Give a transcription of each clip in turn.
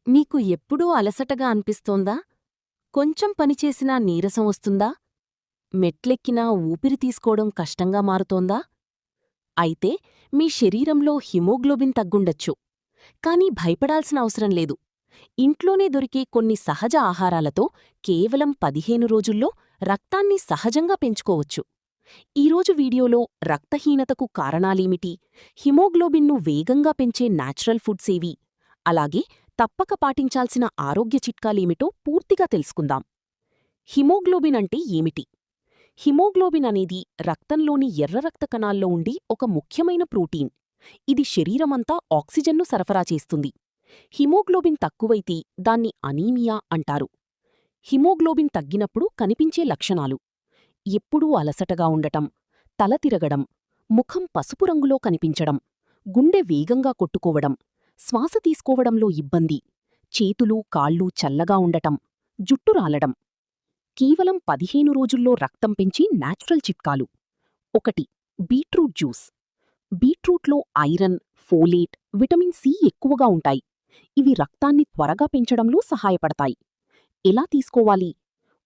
మీకు ఎప్పుడూ అలసటగా అనిపిస్తోందా? కొంచెం పనిచేసినా నీరసం వస్తుందా? మెట్లెక్కినా ఊపిరి తీసుకోవడం కష్టంగా మారుతోందా? అయితే మీ శరీరంలో హిమోగ్లోబిన్ తగ్గుండొచ్చు. కానీ భయపడాల్సిన అవసరం లేదు. ఇంట్లోనే దొరికే కొన్ని సహజ ఆహారాలతో కేవలం 15 రోజుల్లో రక్తాన్ని సహజంగా పెంచుకోవచ్చు. ఈరోజు వీడియోలో రక్తహీనతకు కారణాలేమిటి, హిమోగ్లోబిన్ను వేగంగా పెంచే న్యాచురల్ ఫుడ్సేవి, అలాగే తప్పక పాటించాల్సిన ఆరోగ్య చిట్కాలేమిటో పూర్తిగా తెలుసుకుందాం. హిమోగ్లోబిన్ అంటే ఏమిటి? హిమోగ్లోబిన్ అనేది రక్తంలోని ఎర్ర రక్త కణాల్లో ఉండి ఒక ముఖ్యమైన ప్రోటీన్. ఇది శరీరమంతా ఆక్సిజన్ను సరఫరా చేస్తుంది. హిమోగ్లోబిన్ తక్కువైతే దాన్ని అనీమియా అంటారు. హిమోగ్లోబిన్ తగ్గినప్పుడు కనిపించే లక్షణాలు: ఎప్పుడూ అలసటగా ఉండటం, తల తిరగడం, ముఖం పసుపు రంగులో కనిపించడం, గుండె వేగంగా కొట్టుకోవడం, శ్వాస తీసుకోవడంలో ఇబ్బంది, చేతులు కాళ్ళు చల్లగా ఉండటం, జుట్టు రాలడం. కేవలం 15 రోజుల్లో రక్తం పెంచి న్యాచురల్ చిట్కాలు: 1. Beetroot juice. బీట్రూట్లో ఐరన్, ఫోలేట్, విటమిన్ సి ఎక్కువగా ఉంటాయి. ఇవి రక్తాన్ని త్వరగా పెంచడంలో సహాయపడతాయి. ఎలా తీసుకోవాలి?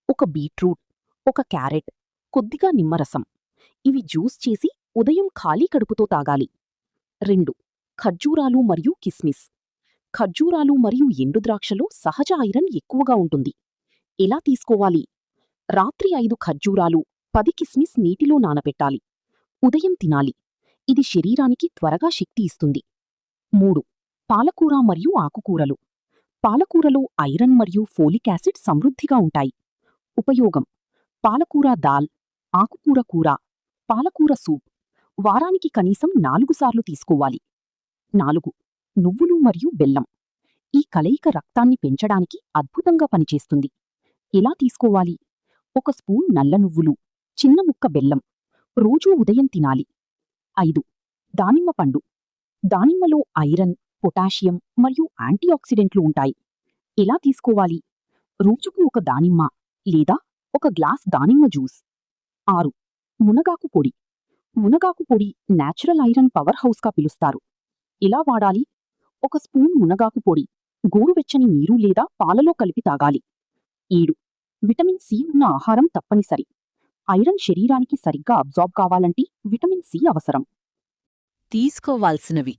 ఒక బీట్రూట్, ఒక క్యారెట్, కొద్దిగా నిమ్మరసం. ఇవి జ్యూస్ చేసి ఉదయం ఖాళీ కడుపుతో తాగాలి. 2. ఖర్జూరాలు మరియు కిస్మిస్. ఖర్జూరాలు మరియు ఎండుద్రాక్షలో సహజ ఐరన్ ఎక్కువగా ఉంటుంది. ఎలా తీసుకోవాలి? రాత్రి 5 ఖర్జూరాలు, 10 కిస్మిస్ నీటిలో నానపెట్టాలి. ఉదయం తినాలి. ఇది శరీరానికి త్వరగా శక్తి ఇస్తుంది. 3. పాలకూర మరియు ఆకుకూరలు. పాలకూరలో ఐరన్ మరియు ఫోలిక్ యాసిడ్ సమృద్ధిగా ఉంటాయి. ఉపయోగం: పాలకూర దాల్, ఆకుకూర కూర, పాలకూర సూప్. వారానికి కనీసం 4 సార్లు తీసుకోవాలి. 4. నువ్వులు మరియు బెల్లం. ఈ కలయిక రక్తాన్ని పెంచడానికి అద్భుతంగా పనిచేస్తుంది. ఎలా తీసుకోవాలి? 1 స్పూన్ నల్ల నువ్వులు, చిన్న ముక్క బెల్లం. రోజూ ఉదయం తినాలి. 5. దానిమ్మ పండు. దానిమ్మలో ఐరన్, పొటాషియం మరియు యాంటీఆక్సిడెంట్లు ఉంటాయి. ఎలా తీసుకోవాలి? రోజుకు 1 దానిమ్మ లేదా 1 గ్లాస్ దానిమ్మ జ్యూస్. 6. మునగాకు పొడి. మునగాకు పొడి న్యాచురల్ ఐరన్ పవర్ హౌస్గా పిలుస్తారు. ఎలా వాడాలి? 1 స్పూన్ మునగాకు పొడి గోరువెచ్చని నీరు లేదా పాలలో కలిపి తాగాలి. 7. విటమిన్ సి ఉన్న ఆహారం తప్పనిసరి. ఐరన్ శరీరానికి సరిగ్గా అబ్జార్బ్ కావాలంటే విటమిన్ సి అవసరం. తీసుకోవాల్సినవి: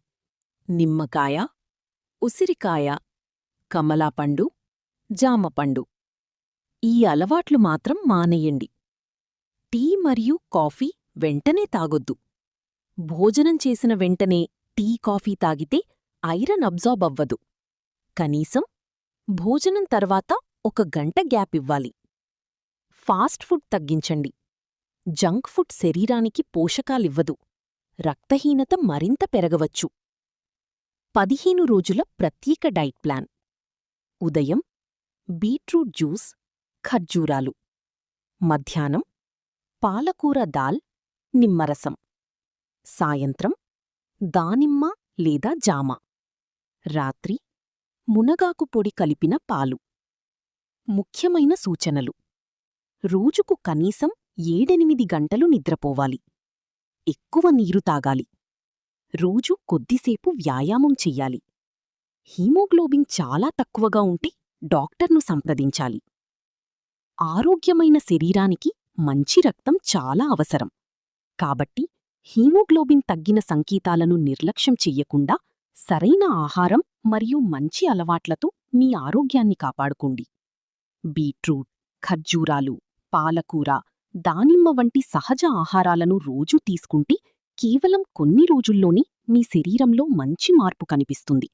నిమ్మకాయ, ఉసిరికాయ, కమలాపండు, జామపండు. ఈ అలవాట్లు మాత్రం మానేయండి. టీ మరియు కాఫీ వెంటనే తాగొద్దు. భోజనం చేసిన వెంటనే టీ కాఫీ తాగితే ఐరన్ అబ్జార్బ్ అవ్వదు. కనీసం భోజనం తర్వాత 1 గంట గ్యాప్ ఇవ్వాలి. ఫాస్ట్ ఫుడ్ తగ్గించండి. జంక్ ఫుడ్ శరీరానికి పోషకాలివ్వదు. రక్తహీనత మరింత పెరగవచ్చు. 15 రోజుల ప్రత్యేక డైట్ ప్లాన్: ఉదయం బీట్రూట్ జ్యూస్, ఖర్జూరాలు. మధ్యాహ్నం పాలకూర దాల్, నిమ్మరసం. సాయంత్రం దానిమ్మ లేదా జామ. రాత్రి మునగాకు పొడి కలిపిన పాలు. ముఖ్యమైన సూచనలు: రోజుకు కనీసం 7-8 గంటలు నిద్రపోవాలి. ఎక్కువ నీరు తాగాలి. రోజూ కొద్దిసేపు వ్యాయామం చెయ్యాలి. హీమోగ్లోబిన్ చాలా తక్కువగా ఉంటే డాక్టర్ను సంప్రదించాలి. ఆరోగ్యమైన శరీరానికి మంచి రక్తం చాలా అవసరం. కాబట్టి హీమోగ్లోబిన్ తగ్గిన సంకేతాలను నిర్లక్ష్యం చెయ్యకుండా సరైన ఆహారం మరియు మంచి అలవాట్లతో మీ ఆరోగ్యాన్ని కాపాడుకోండి. బీట్రూట్, ఖర్జూరాలు, పాలకూర, దానిమ్మ వంటి సహజ ఆహారాలను రోజూ తీసుకుంటే కేవలం కొన్ని రోజుల్లోనే మీ శరీరంలో మంచి మార్పు కనిపిస్తుంది.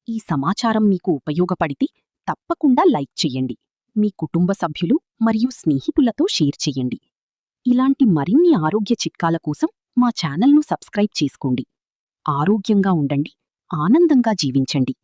ఈ సమాచారం మీకు ఉపయోగపడితే తప్పకుండా లైక్ చెయ్యండి. మీ కుటుంబ సభ్యులు మరియు స్నేహితులతో షేర్ చెయ్యండి. ఇలాంటి మరిన్ని ఆరోగ్య చిట్కాల కోసం మా ఛానల్ను సబ్స్క్రైబ్ చేసుకోండి. ఆరోగ్యంగా ఉండండి, ఆనందంగా జీవించండి.